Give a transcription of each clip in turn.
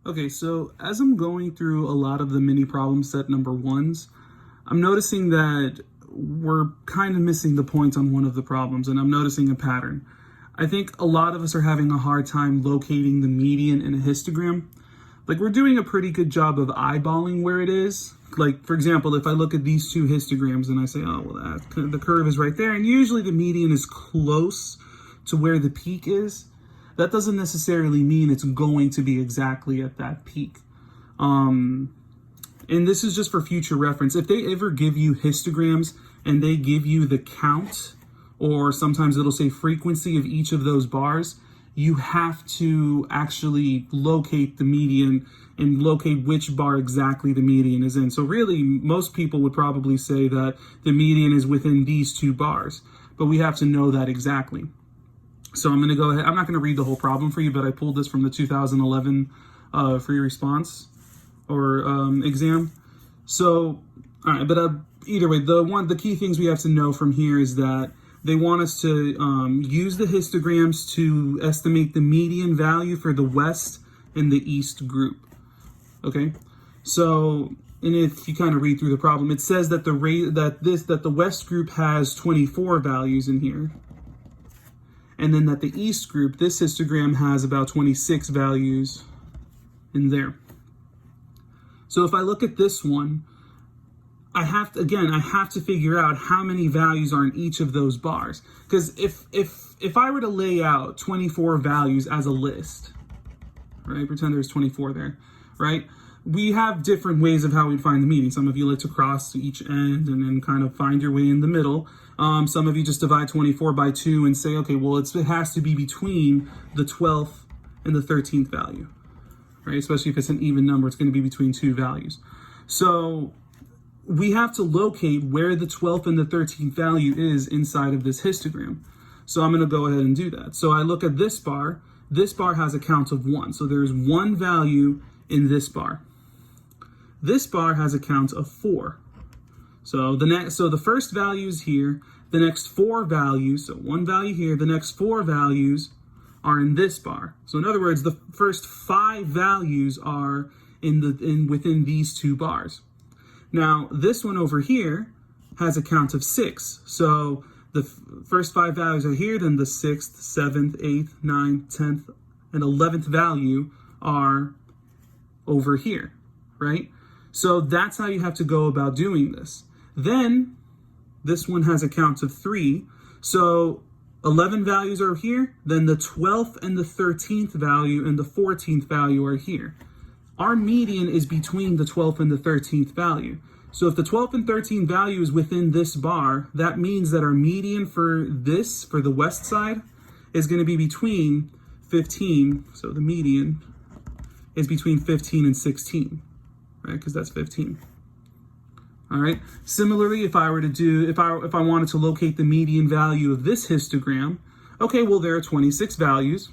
Okay, so as I'm going through a lot of the mini problem set number ones, I'm noticing that we're kind of missing the point on one of the problems, and I'm noticing a pattern. I think a lot of us are having a hard time locating the median in a histogram. Like, we're doing a pretty good job of eyeballing where it is. Like, for example, if I look at these two histograms and I say, oh, well, the curve is right there, and usually the median is close to where the peak is, that doesn't necessarily mean it's going to be exactly at that peak. And this is just for future reference. If they ever give you histograms and they give you the count, or sometimes it'll say frequency of each of those bars, you have to actually locate the median and locate which bar exactly the median is in. So really, most people would probably say that the median is within these two bars, but we have to know that exactly. So I'm going to go ahead. I'm not going to read the whole problem for you, but I pulled this from the 2011 free response or exam. So, all right, but either way, the key things we have to know from here is that they want us to use the histograms to estimate the median value for the West and the East group. Okay, so and if you kind of read through the problem, it says that the West group has 24 values in here. And then that the East group, this histogram has about 26 values in there. So if I look at this one, I have to figure out how many values are in each of those bars. Because if I were to lay out 24 values as a list, right? Pretend there's 24 there, right? We have different ways of how we'd find the median. Some of you like to cross to each end and then kind of find your way in the middle. Some of you just divide 24 by 2 and say, okay, well, it has to be between the 12th and the 13th value, right? Especially if it's an even number, it's going to be between two values. So we have to locate where the 12th and the 13th value is inside of this histogram. So I'm going to go ahead and do that. So I look at this bar. This bar has a count of 1. So there's one value in this bar. This bar has a count of 4. So the first value is here. The next 4 values, so one value here, the next 4 values are in this bar. So in other words, the first 5 values are within these two bars. Now, this one over here has a count of 6. So the first 5 values are here, then the 6th, 7th, 8th, 9th, 10th, and 11th value are over here, right? So that's how you have to go about doing this. Then this one has a count of 3. So 11 values are here, then the 12th and the 13th value and the 14th value are here. Our median is between the 12th and the 13th value. So if the 12th and 13th value is within this bar, that means that our median for the West side, is going to be between 15. So the median is between 15 and 16, right? Because that's 15. All right. Similarly, if I wanted to locate the median value of this histogram, okay, well, there are 26 values,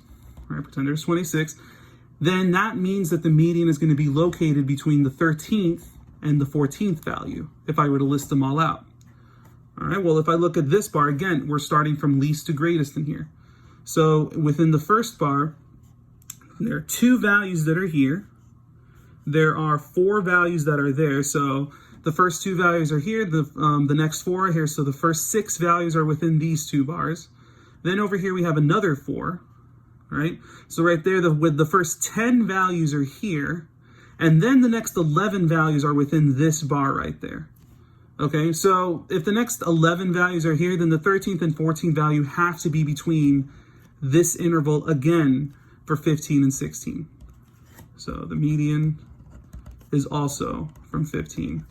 right? Pretend there's 26. Then that means that the median is going to be located between the 13th and the 14th value, if I were to list them all out. All right. Well, if I look at this bar, again, we're starting from least to greatest in here. So within the first bar, there are 2 values that are here. There are 4 values that are there. So the first 2 values are here, the next 4 are here, so the first 6 values are within these 2 bars. Then over here we have another 4, right? So right there, the first 10 values are here, and then the next 11 values are within this bar right there. Okay, so if the next 11 values are here, then the 13th and 14th value have to be between this interval again for 15 and 16. So the median is also from 15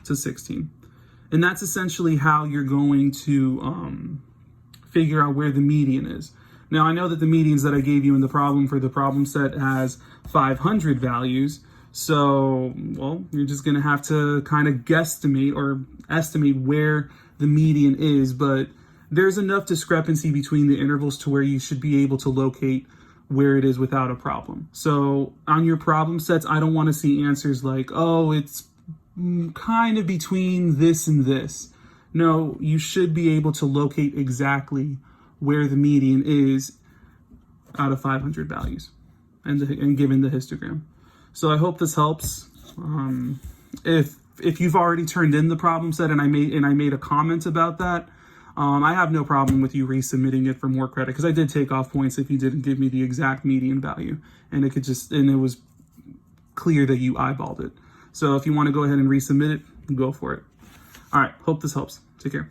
to 16. And that's essentially how you're going to figure out where the median is. Now, I know that the medians that I gave you in the problem for the problem set has 500 values. So, well, you're just going to have to kind of guesstimate or estimate where the median is. But there's enough discrepancy between the intervals to where you should be able to locate where it is without a problem. So on your problem sets, I don't want to see answers like, oh, it's kind of between this and this. No, you should be able to locate exactly where the median is out of 500 values. and given the histogram. So I hope this helps. If you've already turned in the problem set and I made a comment about that, I have no problem with you resubmitting it for more credit, because I did take off points if you didn't give me the exact median value, and it was clear that you eyeballed it. So if you want to go ahead and resubmit it, go for it. All right, hope this helps. Take care.